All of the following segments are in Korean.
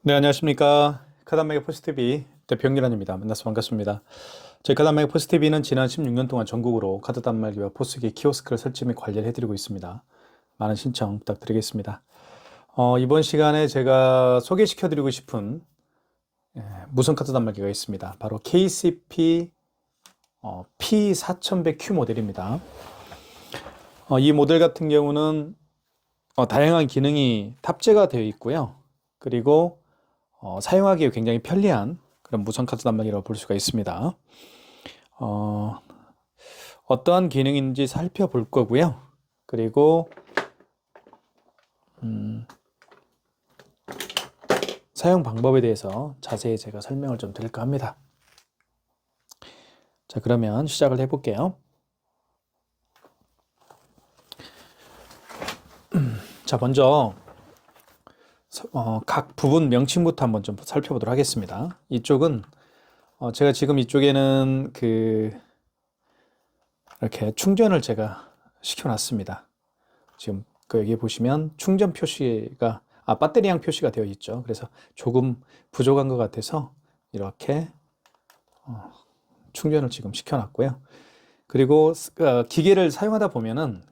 네, 안녕하십니까. 카단맥의 포스티비 대표 영기란입니다. 만나서 반갑습니다. 저희 카단맥의 포스티비는 지난 16년 동안 전국으로 카드 단말기와 포스기 키오스크를 설치 및 관리를 해드리고 있습니다. 많은 신청 부탁드리겠습니다. 이번 시간에 제가 소개시켜드리고 싶은 무선 카드 단말기가 있습니다. 바로 KCP P4100Q 모델입니다. 이 모델 같은 경우는 다양한 기능이 탑재가 되어 있고요. 그리고 사용하기에 굉장히 편리한 그런 무선 카드 단말기라고 볼 수가 있습니다. 어떠한 기능인지 살펴볼 거고요. 그리고 사용 방법에 대해서 자세히 제가 설명을 좀 드릴까 합니다. 자, 그러면 시작을 해볼게요. 자, 먼저 각 부분 명칭부터 한번 좀 살펴보도록 하겠습니다. 이쪽은 제가 지금 이쪽에는 이렇게 충전을 제가 시켜놨습니다. 지금 여기 보시면 충전 표시가 배터리양 표시가 되어 있죠. 그래서 조금 부족한 것 같아서 이렇게 충전을 지금 시켜놨고요. 그리고 기계를 사용하다 보면은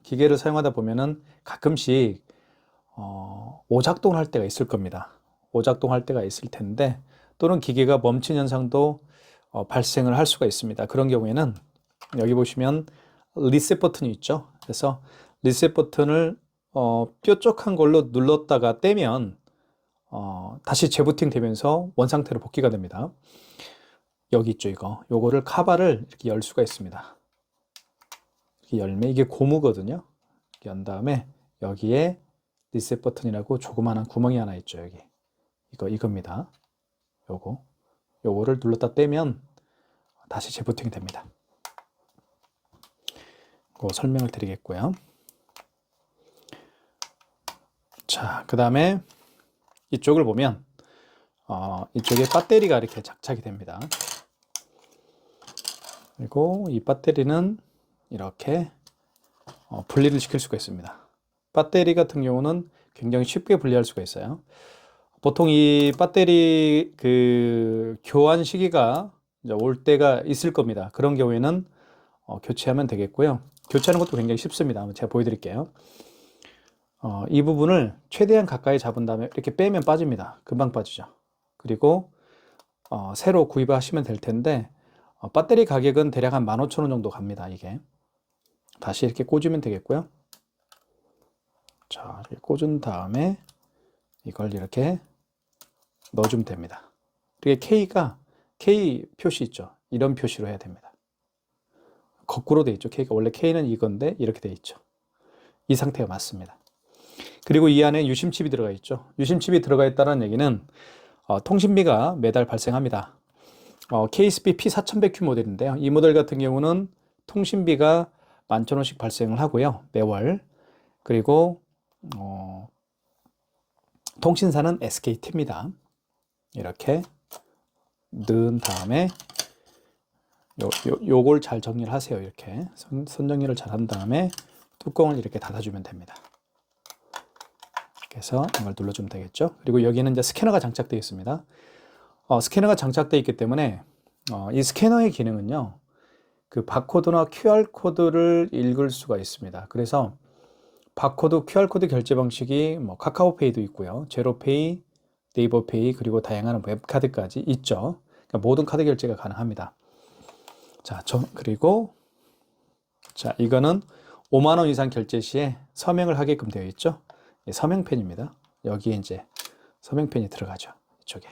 가끔씩 오작동을 할 때가 있을 겁니다. 오작동할 때가 있을 텐데 또는 기계가 멈춘 현상도 발생을 할 수가 있습니다. 그런 경우에는 여기 보시면 리셋 버튼이 있죠. 그래서 리셋 버튼을 뾰족한 걸로 눌렀다가 떼면 다시 재부팅 되면서 원상태로 복귀가 됩니다. 여기 있죠. 요거를 카바를 이렇게 열 수가 있습니다. 이렇게 열면 이게 고무거든요. 이렇게 연 다음에 여기에 리셋 버튼이라고 조그마한 구멍이 하나 있죠. 여기 이겁니다. 요거를 눌렀다 떼면 다시 재부팅이 됩니다. 그 설명을 드리겠고요. 자, 그 다음에 이쪽을 보면 이쪽에 배터리가 이렇게 장착이 됩니다. 그리고 이 배터리는 이렇게 분리를 시킬 수가 있습니다. 배터리 같은 경우는 굉장히 쉽게 분리할 수가 있어요. 보통 이 배터리 교환 시기가 이제 올 때가 있을 겁니다. 그런 경우에는 교체하면 되겠고요. 교체하는 것도 굉장히 쉽습니다. 제가 보여드릴게요. 이 부분을 최대한 가까이 잡은 다음에 이렇게 빼면 빠집니다. 금방 빠지죠. 그리고 새로 구입하시면 될 텐데 배터리 가격은 대략 한 15,000원 정도 갑니다. 이게 다시 이렇게 꽂으면 되겠고요. 자, 이렇게 꽂은 다음에 이걸 이렇게 넣어주면 됩니다. 이게 K 표시 있죠. 이런 표시로 해야 됩니다. 거꾸로 돼 있죠. K가 원래 K는 이건데 이렇게 돼 있죠. 이 상태가 맞습니다. 그리고 이 안에 유심칩이 들어가 있죠. 유심칩이 들어가 있다는 얘기는 통신비가 매달 발생합니다. KCP P4100Q 모델인데요. 이 모델 같은 경우는 통신비가 11,000원씩 발생을 하고요. 매월. 그리고 통신사는 SKT입니다. 이렇게 넣은 다음에 요걸 잘 정리를 하세요. 이렇게 선 정리를 잘 한 다음에 뚜껑을 이렇게 닫아주면 됩니다. 그래서 이걸 눌러주면 되겠죠. 그리고 여기는 이제 스캐너가 장착되어 있습니다. 스캐너가 장착되어 있기 때문에 이 스캐너의 기능은요, 그 바코드나 QR코드를 읽을 수가 있습니다. 그래서 바코드, QR코드 결제 방식이 카카오페이도 있고요. 제로페이, 네이버페이, 그리고 다양한 웹카드까지 있죠. 그러니까 모든 카드 결제가 가능합니다. 자, 그리고 이거는 5만 원 이상 결제 시에 서명을 하게끔 되어 있죠. 서명펜입니다. 여기에 이제 서명펜이 들어가죠. 이쪽에.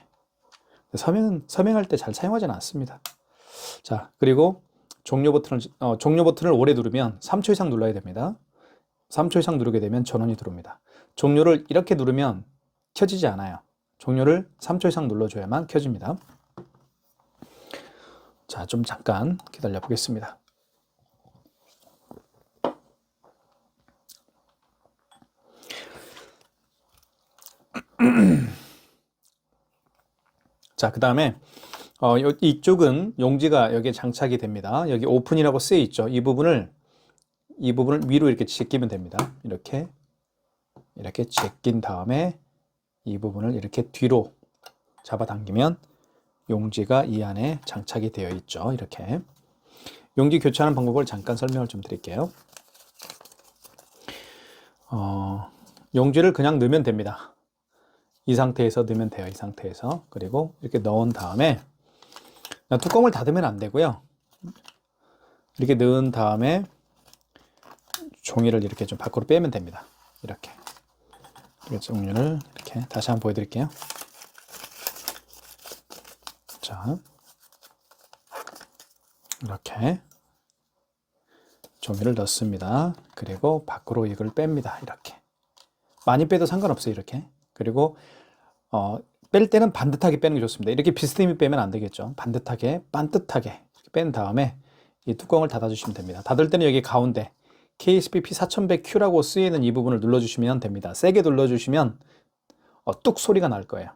서명할 때 잘 사용하지는 않습니다. 자, 그리고 종료 버튼을 오래 누르면 3초 이상 눌러야 됩니다. 3초 이상 누르게 되면 전원이 들어옵니다. 종료를 이렇게 누르면 켜지지 않아요. 종료를 3초 이상 눌러줘야만 켜집니다. 자, 좀 잠깐 기다려 보겠습니다. 자, 그 다음에 이쪽은 용지가 여기에 장착이 됩니다. 여기 오픈이라고 쓰여 있죠. 이 부분을 위로 이렇게 제끼면 됩니다. 이렇게 제낀 다음에 이 부분을 이렇게 뒤로 잡아당기면 용지가 이 안에 장착이 되어 있죠. 이렇게. 용지 교체하는 방법을 잠깐 설명을 좀 드릴게요. 용지를 그냥 넣으면 됩니다. 이 상태에서 넣으면 돼요. 이 상태에서. 그리고 이렇게 넣은 다음에 뚜껑을 닫으면 안 되고요. 이렇게 넣은 다음에 종이를 이렇게 좀 밖으로 빼면 됩니다. 이렇게. 종이를 이렇게 다시 한번 보여드릴게요. 자, 이렇게 종이를 넣습니다. 그리고 밖으로 이걸 뺍니다. 이렇게. 많이 빼도 상관없어요. 이렇게. 그리고 뺄 때는 반듯하게 빼는 게 좋습니다. 이렇게 비스듬히 빼면 안 되겠죠. 반듯하게, 반듯하게 뺀 다음에 이 뚜껑을 닫아주시면 됩니다. 닫을 때는 여기 가운데 KSPP 4100Q라고 쓰이는 이 부분을 눌러주시면 됩니다. 세게 눌러주시면 뚝 소리가 날 거예요.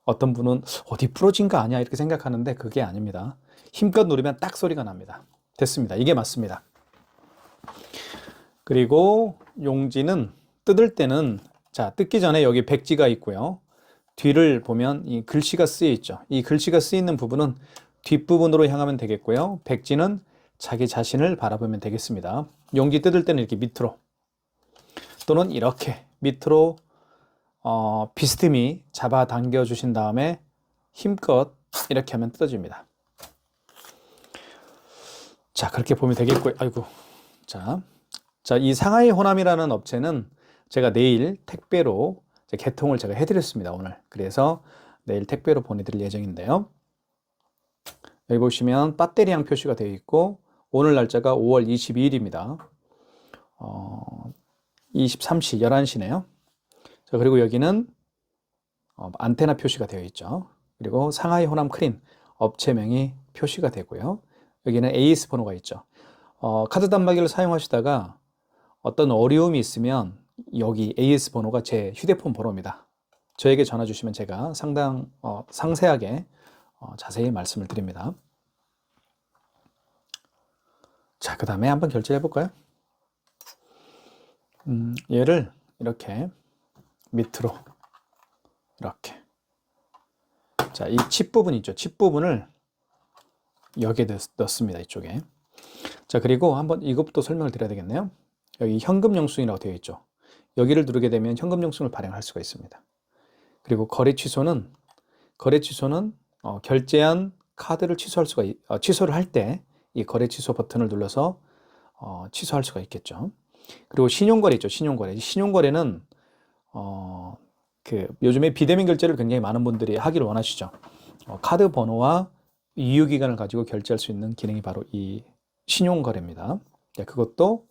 어떤 분은 어디 부러진 거 아니야 이렇게 생각하는데 그게 아닙니다. 힘껏 누르면 딱 소리가 납니다. 됐습니다. 이게 맞습니다. 그리고 용지는 뜯을 때는 자, 뜯기 전에 여기 백지가 있고요. 뒤를 보면 이 글씨가 쓰여 있죠. 이 글씨가 쓰여 있는 부분은 뒷부분으로 향하면 되겠고요. 백지는 자기 자신을 바라보면 되겠습니다. 용지 뜯을 때는 이렇게 밑으로 또는 이렇게 밑으로 비스듬히 잡아당겨 주신 다음에 힘껏 이렇게 하면 뜯어집니다. 자, 그렇게 보면 되겠고요. 아이고. 자, 이 상하이 호남이라는 업체는 제가 내일 택배로 개통을 제가 해드렸습니다, 오늘. 그래서 내일 택배로 보내드릴 예정인데요. 여기 보시면 배터리양 표시가 되어 있고, 오늘 날짜가 5월 22일입니다. 23시, 11시네요. 자, 그리고 여기는 안테나 표시가 되어 있죠. 그리고 상하이 호남 크린 업체명이 표시가 되고요. 여기는 AS 번호가 있죠. 카드 단말기를 사용하시다가 어떤 어려움이 있으면 여기 AS 번호가 제 휴대폰 번호입니다. 저에게 전화 주시면 제가 상세하게 자세히 말씀을 드립니다. 자, 그 다음에 한번 결제해 볼까요? 얘를 이렇게 밑으로 이렇게. 자, 이 칩 부분 있죠. 칩 부분을 여기에 넣습니다. 이쪽에. 자, 그리고 한번 이것부터 설명을 드려야 되겠네요. 여기 현금 영수증이라고 되어 있죠. 여기를 누르게 되면 현금 영수증을 발행할 수가 있습니다. 그리고 거래 취소는 결제한 카드를 취소를 할 때 이 거래 취소 버튼을 눌러서 취소할 수가 있겠죠. 그리고 신용거래 있죠. 신용거래는 요즘에 비대면 결제를 굉장히 많은 분들이 하기를 원하시죠. 카드 번호와 유효기간을 가지고 결제할 수 있는 기능이 바로 이 신용거래입니다. 그것도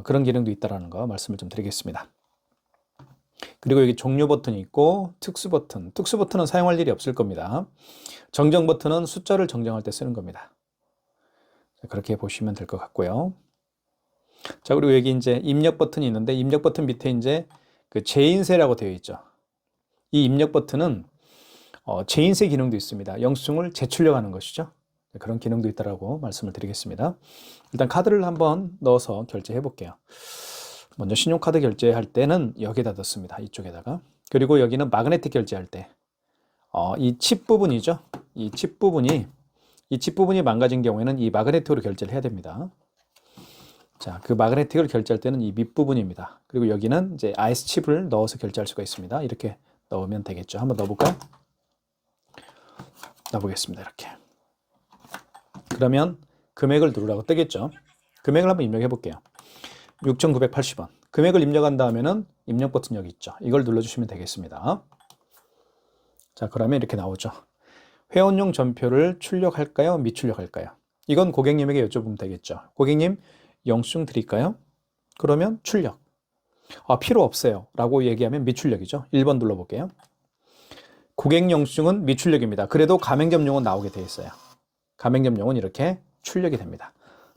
그런 기능도 있다는 거 말씀을 좀 드리겠습니다. 그리고 여기 종료 버튼이 있고 특수 버튼은 사용할 일이 없을 겁니다. 정정 버튼은 숫자를 정정할 때 쓰는 겁니다. 그렇게 보시면 될 것 같고요. 자, 그리고 여기 이제 입력 버튼이 있는데 입력 버튼 밑에 이제 그 재인쇄라고 되어 있죠. 이 입력 버튼은 재인쇄 기능도 있습니다. 영수증을 재출력하는 것이죠. 그런 기능도 있다라고 말씀을 드리겠습니다. 일단 카드를 한번 넣어서 결제해 볼게요. 먼저 신용카드 결제할 때는 여기다 넣습니다. 이쪽에다가. 그리고 여기는 마그네틱 결제할 때 이 칩 부분이죠. 이 칩 부분이 망가진 경우에는 이 마그네틱으로 결제를 해야 됩니다. 자, 그 마그네틱을 결제할 때는 이 밑부분입니다. 그리고 여기는 이제 IC 칩을 넣어서 결제할 수가 있습니다. 이렇게 넣으면 되겠죠. 한번 넣어볼까요? 넣어보겠습니다. 이렇게. 그러면 금액을 누르라고 뜨겠죠. 금액을 한번 입력해 볼게요. 6,980원. 금액을 입력한 다음에는 입력 버튼 여기 있죠. 이걸 눌러주시면 되겠습니다. 자, 그러면 이렇게 나오죠. 회원용 전표를 출력할까요? 미출력할까요? 이건 고객님에게 여쭤보면 되겠죠. 고객님, 영수증 드릴까요? 그러면 출력. 필요 없어요. 라고 얘기하면 미출력이죠. 1번 눌러볼게요. 고객 영수증은 미출력입니다. 그래도 가맹점용은 나오게 되어 있어요. 가맹점용은 이렇게 출력이 됩니다.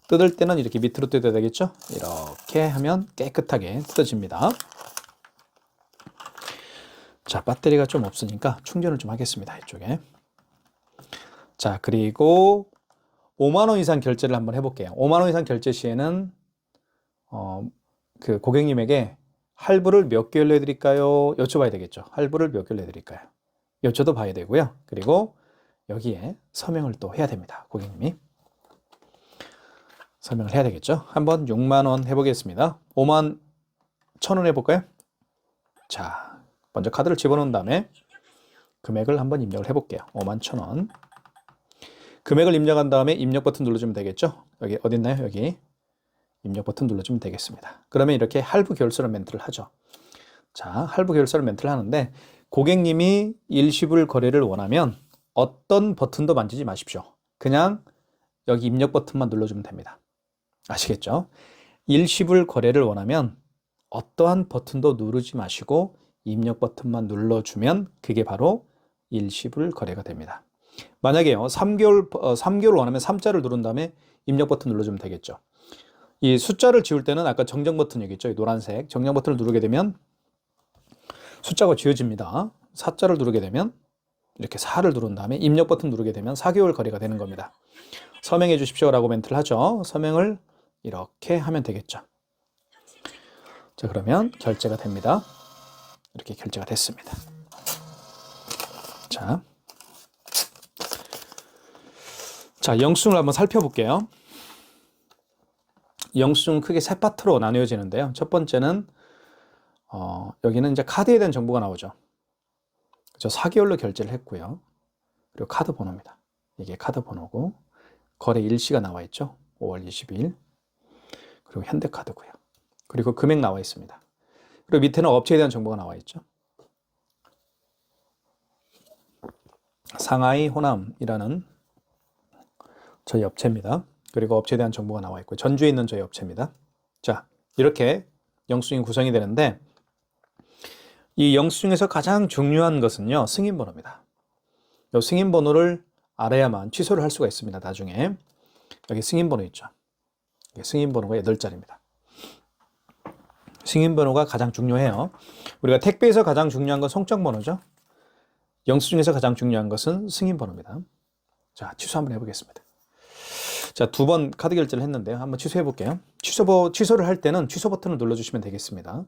뜯을 때는 이렇게 밑으로 뜯어야 되겠죠? 이렇게 하면 깨끗하게 뜯어집니다. 자, 배터리가 좀 없으니까 충전을 좀 하겠습니다. 이쪽에. 자, 그리고 5만 원 이상 결제를 한번 해볼게요. 5만 원 이상 결제 시에는 그 고객님에게 할부를 몇 개월 내드릴까요? 여쭤봐야 되겠죠. 할부를 몇 개월 내드릴까요? 요점도 봐야 되고요. 그리고 여기에 서명을 또 해야 됩니다. 고객님이. 서명을 해야 되겠죠. 한번 6만 원 해보겠습니다. 5만 1,000원 해볼까요? 자, 먼저 카드를 집어넣은 다음에 금액을 한번 입력을 해볼게요. 5만 1,000원. 금액을 입력한 다음에 입력 버튼 눌러주면 되겠죠. 여기 어디 있나요? 여기 입력 버튼 눌러주면 되겠습니다. 그러면 이렇게 할부 결算멘트를 하죠. 자, 할부 결산 멘트를 하는데 고객님이 일시불 거래를 원하면 어떤 버튼도 만지지 마십시오. 그냥 여기 입력 버튼만 눌러주면 됩니다. 아시겠죠? 일시불 거래를 원하면 어떠한 버튼도 누르지 마시고 입력 버튼만 눌러주면 그게 바로 일시불 거래가 됩니다. 만약에요, 3개월 원하면 3자를 누른 다음에 입력 버튼 눌러주면 되겠죠. 이 숫자를 지울 때는 아까 정정 버튼 여기 있죠. 이 노란색 정정 버튼을 누르게 되면 숫자가 지워집니다. 4자를 누르게 되면 이렇게 4를 누른 다음에 입력 버튼 누르게 되면 4개월 거래가 되는 겁니다. 서명해 주십시오 라고 멘트를 하죠. 서명을 이렇게 하면 되겠죠. 자, 그러면 결제가 됩니다. 이렇게 결제가 됐습니다. 자, 영수증을 한번 살펴볼게요. 영수증은 크게 세 파트로 나뉘어지는데요. 첫 번째는 여기는 이제 카드에 대한 정보가 나오죠. 저 4개월로 결제를 했고요. 그리고 카드 번호입니다. 이게 카드 번호고 거래 일시가 나와 있죠. 5월 22일. 그리고 현대카드고요. 그리고 금액 나와 있습니다. 그리고 밑에는 업체에 대한 정보가 나와 있죠. 상하이 호남이라는 저희 업체입니다. 그리고 업체에 대한 정보가 나와 있고 전주에 있는 저희 업체입니다. 자, 이렇게 영수증이 구성이 되는데 이 영수증에서 가장 중요한 것은요, 승인번호입니다. 이 승인번호를 알아야만 취소를 할 수가 있습니다. 나중에 여기 승인번호 있죠. 승인번호가 8자리입니다. 승인번호가 가장 중요해요. 우리가 택배에서 가장 중요한 건 송정번호죠. 영수증에서 가장 중요한 것은 승인번호입니다. 자, 취소 한번 해보겠습니다. 자, 2번 카드 결제를 했는데요. 한번 취소해 볼게요. 취소를 할 때는 취소 버튼을 눌러주시면 되겠습니다.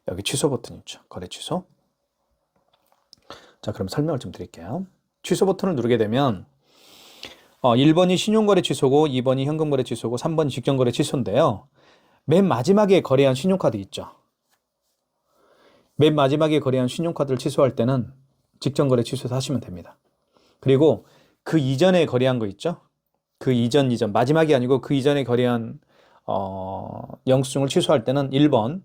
여기 취소 버튼 있죠. 거래 취소. 자, 그럼 설명을 좀 드릴게요. 취소 버튼을 누르게 되면 1번이 신용거래 취소고 2번이 현금거래 취소고 3번이 직전거래 취소인데요. 맨 마지막에 거래한 신용카드 있죠. 맨 마지막에 거래한 신용카드를 취소할 때는 직전거래 취소해서 하시면 됩니다. 그리고 그 이전에 거래한 거 있죠. 그 이전 마지막이 아니고 그 이전에 거래한 영수증을 취소할 때는 1번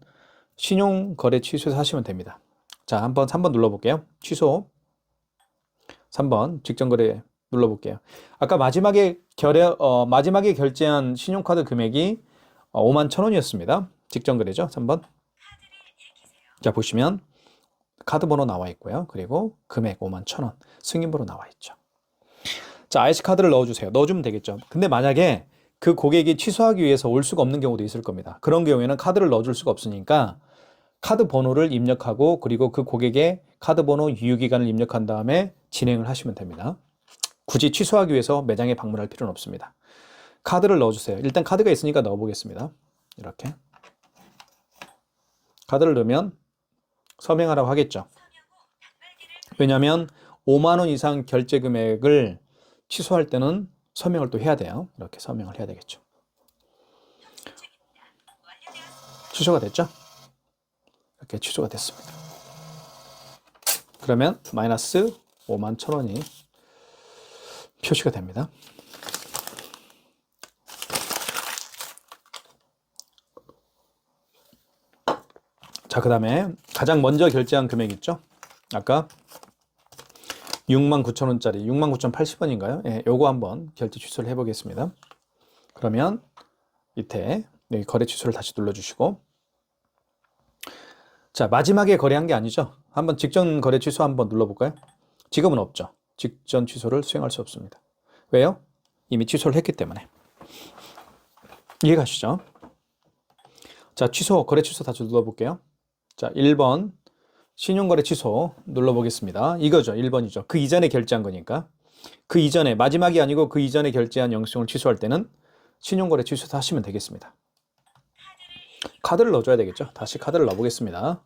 신용거래 취소해서 하시면 됩니다. 자, 한번 3번 눌러볼게요. 취소. 3번 직전거래 눌러볼게요. 아까 마지막에 결제한 신용카드 금액이 5만 1,000원이었습니다. 직전거래죠. 3번. 자, 보시면 카드 번호 나와 있고요. 그리고 금액 5만 1,000원. 승인번호 나와 있죠. 자, IC카드를 넣어주세요. 넣어주면 되겠죠. 근데 만약에 그 고객이 취소하기 위해서 올 수가 없는 경우도 있을 겁니다. 그런 경우에는 카드를 넣어줄 수가 없으니까 카드 번호를 입력하고 그리고 그 고객의 카드 번호 유효기간을 입력한 다음에 진행을 하시면 됩니다. 굳이 취소하기 위해서 매장에 방문할 필요는 없습니다. 카드를 넣어주세요. 일단 카드가 있으니까 넣어보겠습니다. 이렇게 카드를 넣으면 서명하라고 하겠죠. 왜냐하면 5만 원 이상 결제 금액을 취소할 때는 서명을 또 해야 돼요. 이렇게 서명을 해야 되겠죠. 취소가 됐죠? 이렇게 취소가 됐습니다. 그러면 마이너스 5만 1,000원이 표시가 됩니다. 자, 그 다음에 가장 먼저 결제한 금액 있죠? 아까 69,000원짜리 69,080원인가요? 예, 요거 한번 결제 취소를 해보겠습니다. 그러면 밑에 여기 거래 취소를 다시 눌러주시고, 자, 마지막에 거래한 게 아니죠? 한번 직전 거래 취소 한번 눌러볼까요? 지금은 없죠. 직전 취소를 수행할 수 없습니다. 왜요? 이미 취소를 했기 때문에. 이해가시죠? 자, 취소, 거래 취소 다시 눌러볼게요. 자, 1번 신용거래 취소 눌러보겠습니다. 이거죠. 1번이죠. 그 이전에 결제한 거니까. 그 이전에, 마지막이 아니고 그 이전에 결제한 영수증을 취소할 때는 신용거래 취소도 하시면 되겠습니다. 카드를 넣어줘야 되겠죠. 다시 카드를 넣어보겠습니다.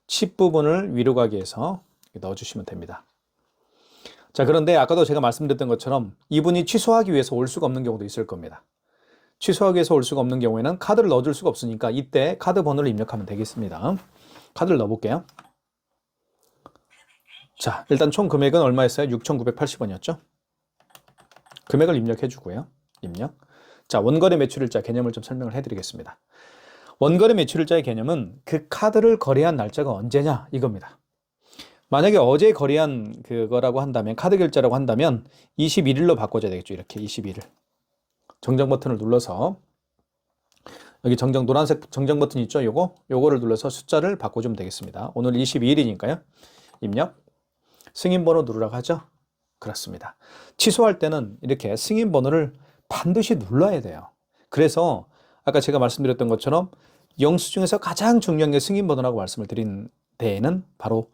칩 부분을 위로 가기 위해서 넣어주시면 됩니다. 자, 그런데 아까도 제가 말씀드렸던 것처럼 이분이 취소하기 위해서 올 수가 없는 경우도 있을 겁니다. 취소하기 위해서 올 수가 없는 경우에는 카드를 넣어줄 수가 없으니까 이때 카드 번호를 입력하면 되겠습니다. 카드를 넣어볼게요. 자, 일단 총 금액은 얼마였어요? 6,980원이었죠? 금액을 입력해 주고요. 입력. 자, 원거래 매출일자 개념을 좀 설명을 해드리겠습니다. 원거래 매출일자의 개념은 그 카드를 거래한 날짜가 언제냐 이겁니다. 만약에 어제 거래한 그거라고 한다면, 카드 결제라고 한다면 21일로 바꿔줘야 되겠죠. 이렇게 21일. 정정 버튼을 눌러서 여기 노란색 정정 버튼 있죠? 요거를 눌러서 숫자를 바꿔주면 되겠습니다. 오늘 22일이니까요. 입력. 승인 번호 누르라고 하죠? 그렇습니다. 취소할 때는 이렇게 승인 번호를 반드시 눌러야 돼요. 그래서 아까 제가 말씀드렸던 것처럼 영수 중에서 가장 중요한 게 승인 번호라고 말씀을 드린 데에는 바로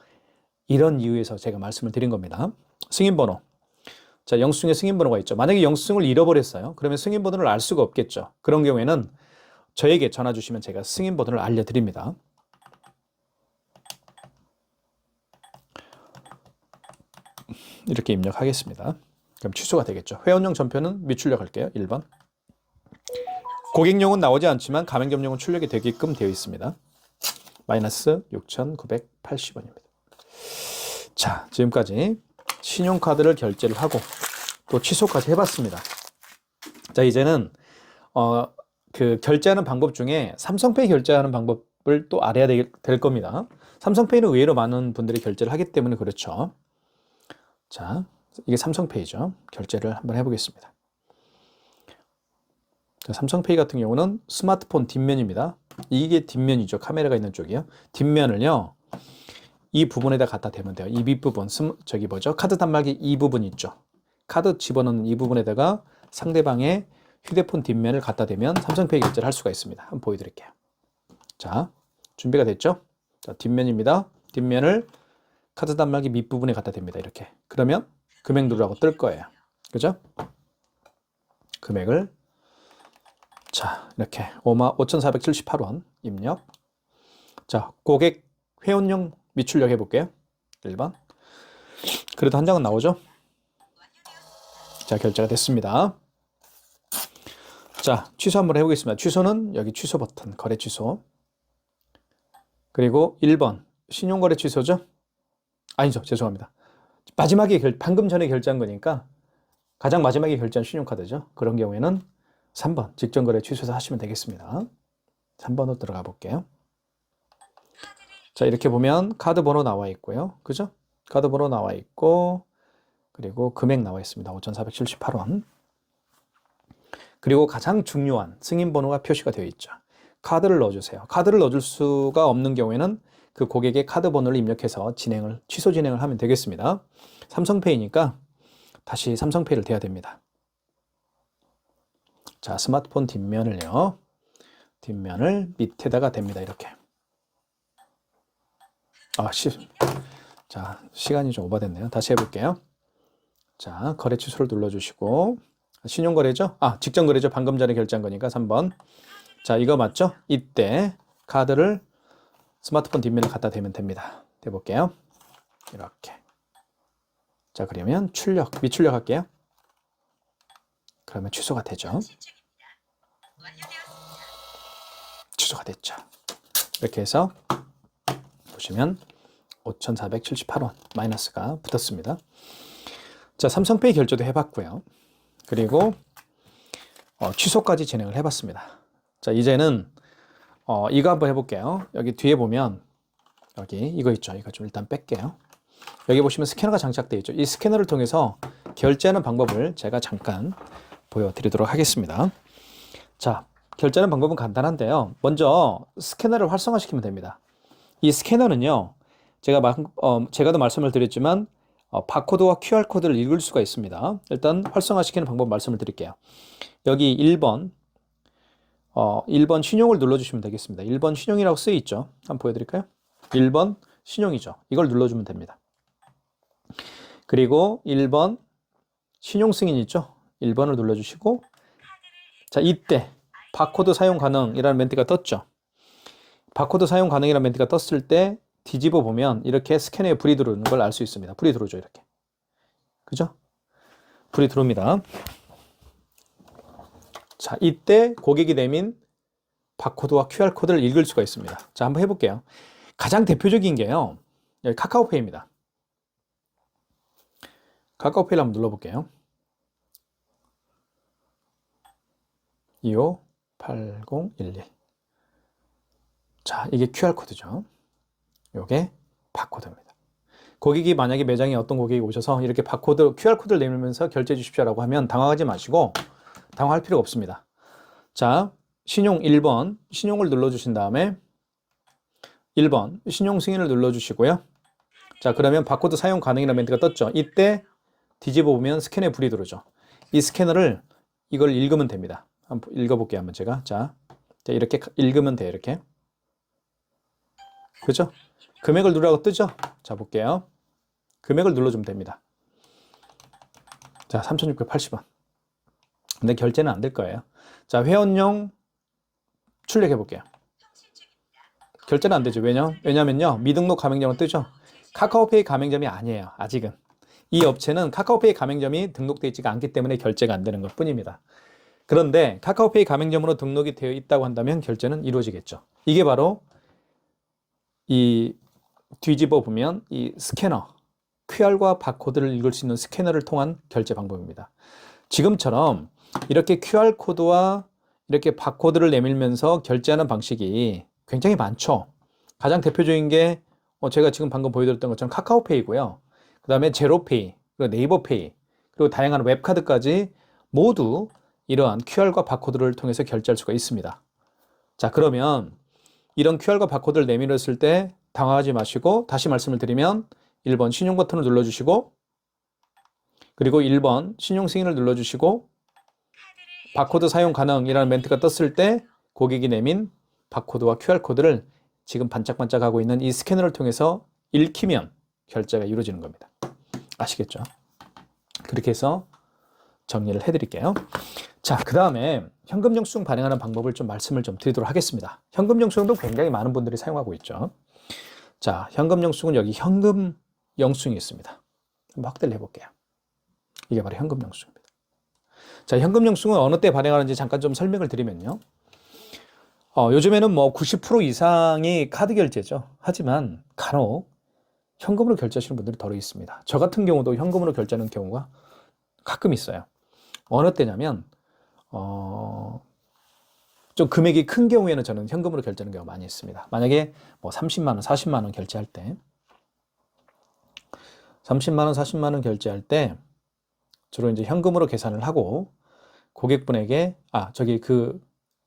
이런 이유에서 제가 말씀을 드린 겁니다. 승인 번호. 자, 영수증에 승인 번호가 있죠. 만약에 영수증을 잃어버렸어요. 그러면 승인 번호를 알 수가 없겠죠. 그런 경우에는 저에게 전화 주시면 제가 승인 번호를 알려드립니다. 이렇게 입력하겠습니다. 그럼 취소가 되겠죠. 회원용 전표는 미출력할게요. 1번. 고객용은 나오지 않지만 가맹점용은 출력이 되게끔 되어 있습니다. 마이너스 6,980원입니다. 자, 지금까지 신용카드를 결제를 하고 또 취소까지 해봤습니다. 자, 이제는 그 결제하는 방법 중에 삼성페이 결제하는 방법을 또 알아야 될 겁니다. 삼성페이는 의외로 많은 분들이 결제를 하기 때문에 그렇죠. 자, 이게 삼성페이죠. 결제를 한번 해보겠습니다. 자, 삼성페이 같은 경우는 스마트폰 뒷면입니다. 이게 뒷면이죠. 카메라가 있는 쪽이요. 뒷면을요, 이 부분에다 갖다 대면 돼요. 이 밑부분, 카드 단말기 이 부분 있죠. 카드 집어넣는 이 부분에다가 상대방의 휴대폰 뒷면을 갖다 대면 삼성페이 결제를 할 수가 있습니다. 한번 보여드릴게요. 자, 준비가 됐죠? 자, 뒷면입니다. 뒷면을 카드 단말기 밑부분에 갖다 댑니다. 이렇게. 그러면 금액 누르라고 뜰 거예요. 그죠? 금액을 자, 이렇게 55,478원 입력. 자, 고객 회원용 미출력 해볼게요. 1번. 그래도 한 장은 나오죠? 자, 결제가 됐습니다. 자, 취소 한번 해보겠습니다. 취소는 여기 취소 버튼, 거래 취소. 그리고 1번, 신용거래 취소죠? 아니죠, 죄송합니다. 방금 전에 결제한 거니까 가장 마지막에 결제한 신용카드죠. 그런 경우에는 3번, 직전거래 취소해서 하시면 되겠습니다. 3번으로 들어가 볼게요. 자, 이렇게 보면 카드 번호 나와 있고요. 그죠? 카드 번호 나와 있고, 그리고 금액 나와 있습니다. 5,478원. 그리고 가장 중요한 승인 번호가 표시가 되어 있죠. 카드를 넣어주세요. 카드를 넣어줄 수가 없는 경우에는 그 고객의 카드 번호를 입력해서 취소 진행을 하면 되겠습니다. 삼성페이니까 다시 삼성페이를 대야 됩니다. 자, 스마트폰 뒷면을요. 뒷면을 밑에다가 댑니다. 이렇게. 자, 시간이 좀 오버됐네요. 다시 해볼게요. 자, 거래 취소를 눌러주시고, 신용거래죠? 직전거래죠. 방금 전에 결제한 거니까 3번. 자, 이거 맞죠? 이때 카드를 스마트폰 뒷면에 갖다 대면 됩니다. 대볼게요. 이렇게. 자, 그러면 미출력 할게요. 그러면 취소가 되죠. 취소가 됐죠. 이렇게 해서 보시면 5,478원 마이너스가 붙었습니다. 자, 삼성페이 결제도 해봤고요. 그리고 취소까지 진행을 해봤습니다. 자, 이제는 이거 한번 해볼게요. 여기 뒤에 보면 여기 이거 있죠. 이거 좀 일단 뺄게요. 여기 보시면 스캐너가 장착되어 있죠. 이 스캐너를 통해서 결제하는 방법을 제가 잠깐 보여드리도록 하겠습니다. 자, 결제하는 방법은 간단한데요. 먼저 스캐너를 활성화시키면 됩니다. 이 스캐너는요, 제가도 말씀을 드렸지만 바코드와 QR코드를 읽을 수가 있습니다. 일단 활성화시키는 방법 말씀을 드릴게요. 여기 1번 신용을 눌러주시면 되겠습니다. 1번 신용이라고 쓰여 있죠. 한번 보여드릴까요? 1번 신용이죠. 이걸 눌러주면 됩니다. 그리고 1번 신용 승인 있죠. 1번을 눌러주시고, 자, 이때 바코드 사용 가능이라는 멘트가 떴죠. 바코드 사용 가능이라는 멘트가 떴을 때 뒤집어 보면 이렇게 스캐너에 불이 들어오는 걸 알 수 있습니다. 불이 들어오죠. 이렇게. 그죠? 불이 들어옵니다. 자, 이때 고객이 내민 바코드와 QR코드를 읽을 수가 있습니다. 자, 한번 해볼게요. 가장 대표적인 게요. 여기 카카오페이입니다. 카카오페이를 한번 눌러볼게요. 258012. 자, 이게 QR코드죠. 이게 바코드입니다. 고객이 만약에 매장에 어떤 고객이 오셔서 이렇게 바코드, QR코드를 내밀면서 결제해 주십시오라고 하면 당황하지 마시고 당황할 필요가 없습니다. 자, 신용 1번, 신용을 눌러주신 다음에 1번, 신용 승인을 눌러주시고요. 자, 그러면 바코드 사용 가능이라는 멘트가 떴죠. 이때 뒤집어 보면 스캔에 불이 들어오죠. 이 스캐너를 이걸 읽으면 됩니다. 한번 읽어볼게요. 한번 제가. 자, 이렇게 읽으면 돼요. 이렇게. 그죠? 금액을 누르라고 뜨죠? 자, 볼게요. 금액을 눌러주면 됩니다. 자, 3,680원. 근데 결제는 안 될 거예요. 자, 회원용 출력해 볼게요. 결제는 안 되죠. 왜냐면요. 미등록 가맹점은 뜨죠. 카카오페이 가맹점이 아니에요. 아직은. 이 업체는 카카오페이 가맹점이 등록되어 있지가 않기 때문에 결제가 안 되는 것 뿐입니다. 그런데 카카오페이 가맹점으로 등록이 되어 있다고 한다면 결제는 이루어지겠죠. 이게 바로 이 뒤집어 보면 이 스캐너, QR과 바코드를 읽을 수 있는 스캐너를 통한 결제 방법입니다. 지금처럼 이렇게 QR코드와 이렇게 바코드를 내밀면서 결제하는 방식이 굉장히 많죠. 가장 대표적인 게 제가 지금 방금 보여드렸던 것처럼 카카오페이고요. 그 다음에 제로페이, 그리고 네이버페이, 그리고 다양한 웹카드까지 모두 이러한 QR과 바코드를 통해서 결제할 수가 있습니다. 자, 그러면 이런 QR과 바코드를 내밀었을 때 당황하지 마시고 다시 말씀을 드리면 1번 신용 버튼을 눌러주시고 그리고 1번 신용 승인을 눌러주시고 바코드 사용 가능이라는 멘트가 떴을 때 고객이 내민 바코드와 QR코드를 지금 반짝반짝하고 있는 이 스캐너를 통해서 읽히면 결제가 이루어지는 겁니다. 아시겠죠? 그렇게 해서 정리를 해드릴게요. 자, 그 다음에 현금 영수증 발행하는 방법을 좀 말씀을 좀 드리도록 하겠습니다. 현금 영수증도 굉장히 많은 분들이 사용하고 있죠. 자, 현금 영수증은 여기 현금 영수증이 있습니다. 한번 확대를 해볼게요. 이게 바로 현금 영수증입니다. 자, 현금 영수증은 어느 때 발행하는지 잠깐 좀 설명을 드리면요. 요즘에는 뭐 90% 이상이 카드 결제죠. 하지만 간혹 현금으로 결제하시는 분들이 덜어 있습니다. 저 같은 경우도 현금으로 결제하는 경우가 가끔 있어요. 어느 때냐면 좀 금액이 큰 경우에는 저는 현금으로 결제하는 경우가 많이 있습니다. 만약에 뭐 30만 원, 40만 원 결제할 때 30만 원, 40만 원 결제할 때 주로 이제 현금으로 계산을 하고 고객분에게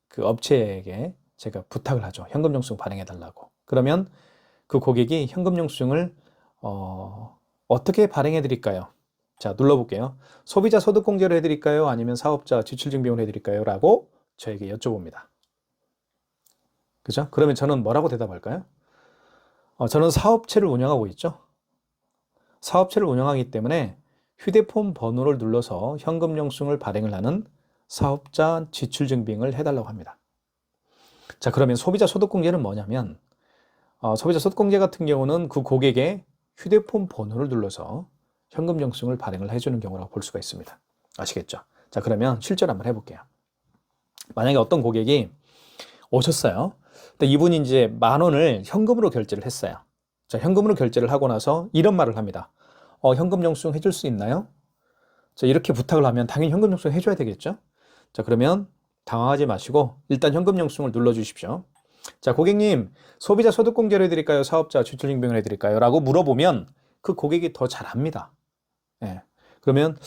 그 업체에게 제가 부탁을 하죠. 현금 영수증 발행해 달라고. 그러면 그 고객이 현금 영수증을 어떻게 발행해 드릴까요? 자, 눌러볼게요. 소비자 소득 공제로 해드릴까요? 아니면 사업자 지출 증빙으로 해드릴까요? 라고 저에게 여쭤봅니다. 그죠? 그러면 저는 뭐라고 대답할까요? 저는 사업체를 운영하고 있죠. 사업체를 운영하기 때문에 휴대폰 번호를 눌러서 현금 영수증을 발행을 하는 사업자 지출 증빙을 해달라고 합니다. 자, 그러면 소비자 소득 공제는 뭐냐면 소비자 소득 공제 같은 경우는 그 고객의 휴대폰 번호를 눌러서 현금 영수증을 발행을 해주는 경우라고 볼 수가 있습니다. 아시겠죠? 자, 그러면 실제로 한번 해볼게요. 만약에 어떤 고객이 오셨어요. 근데 이분이 이제 10,000원을 현금으로 결제를 했어요. 자, 현금으로 결제를 하고 나서 이런 말을 합니다. 현금 영수증 해줄 수 있나요? 자, 이렇게 부탁을 하면 당연히 현금 영수증 해줘야 되겠죠? 자, 그러면 당황하지 마시고 일단 현금 영수증을 눌러주십시오. 자, 고객님, 소비자 소득 공제를 해드릴까요? 사업자 지출 증빙을 해드릴까요? 라고 물어보면 그 고객이 더 잘합니다. 예. 그러면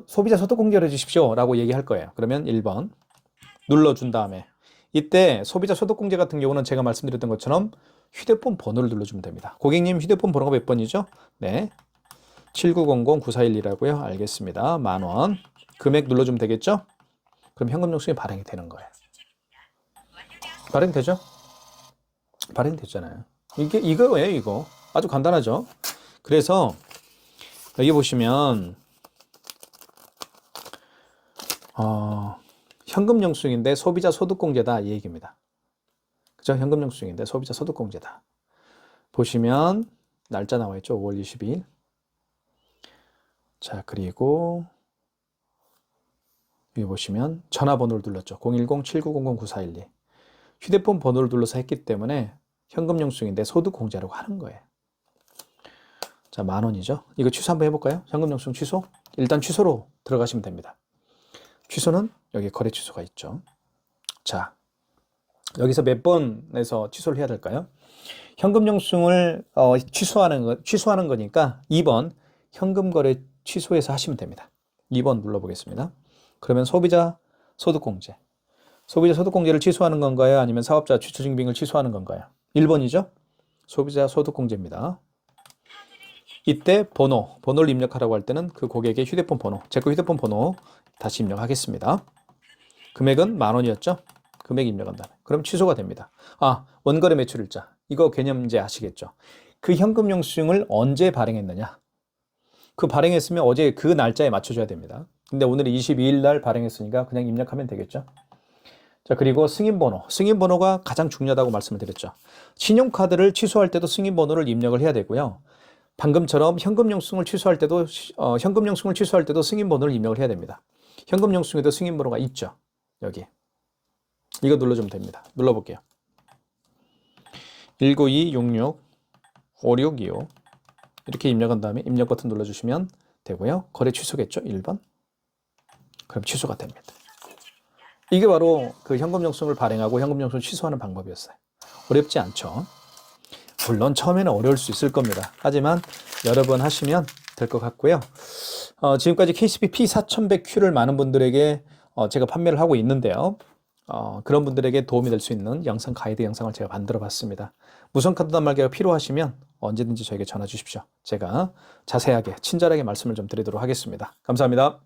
소비자 소득 공제를 해주십시오 라고 얘기할 거예요. 그러면 1번 눌러준 다음에 이때 소비자 소득 공제 같은 경우는 제가 말씀드렸던 것처럼 휴대폰 번호를 눌러주면 됩니다. 고객님 휴대폰 번호가 몇 번이죠? 네, 7900-9412라고요. 알겠습니다. 10,000원 금액 눌러주면 되겠죠? 그럼 현금 영수증이 발행이 되는 거예요. 발행되죠? 발행됐잖아요. 이거예요, 이거. 아주 간단하죠? 그래서 여기 보시면 현금 영수증인데 소비자 소득 공제다 이 얘기입니다. 그죠? 현금 영수증인데 소비자 소득 공제다. 보시면 날짜 나와 있죠? 5월 22일. 자, 그리고 여기 보시면 전화번호를 눌렀죠. 010-7900-9412. 휴대폰 번호를 눌러서 했기 때문에 현금 영수증인데 소득 공제라고 하는 거예요. 자, 10,000원이죠. 이거 취소 한번 해볼까요? 현금 영수증 취소? 일단 취소로 들어가시면 됩니다. 취소는 여기 거래 취소가 있죠. 자, 여기서 몇 번에서 취소를 해야 될까요? 현금 영수증을 취소하는 거니까 2번 현금 거래 취소해서 하시면 됩니다. 2번 눌러보겠습니다. 그러면 소비자 소득공제. 소비자 소득공제를 취소하는 건가요? 아니면 사업자 취소증빙을 취소하는 건가요? 1번이죠? 소비자 소득공제입니다. 이때 번호를 입력하라고 할 때는 그 고객의 휴대폰 번호, 제 거 휴대폰 번호 다시 입력하겠습니다. 금액은 10,000원이었죠? 금액 입력한 다음에. 그럼 취소가 됩니다. 아, 원거래 매출일자. 이거 개념 이제 아시겠죠? 그 현금 영수증을 언제 발행했느냐? 그 발행했으면 어제 그 날짜에 맞춰줘야 됩니다. 근데 오늘이 22일 날 발행했으니까 그냥 입력하면 되겠죠? 자, 그리고 승인번호. 승인번호가 가장 중요하다고 말씀을 드렸죠. 신용카드를 취소할 때도 승인번호를 입력을 해야 되고요. 방금처럼 현금 영수증을 취소할 때도 승인번호를 입력을 해야 됩니다. 현금 영수증에도 승인번호가 있죠. 여기. 이거 눌러주면 됩니다. 눌러볼게요. 192665625 이렇게 입력한 다음에 입력 버튼 눌러주시면 되고요. 거래 취소겠죠? 1번. 그럼 취소가 됩니다. 이게 바로 그 현금 영수증을 발행하고 현금 영수증을 취소하는 방법이었어요. 어렵지 않죠? 물론 처음에는 어려울 수 있을 겁니다. 하지만 여러 번 하시면 될 것 같고요. 지금까지 KCP P4100Q를 많은 분들에게 제가 판매를 하고 있는데요. 그런 분들에게 도움이 될 수 있는 영상 가이드 영상을 제가 만들어 봤습니다. 무선카드 단말기가 필요하시면 언제든지 저에게 전화 주십시오. 제가 자세하게 친절하게 말씀을 좀 드리도록 하겠습니다. 감사합니다.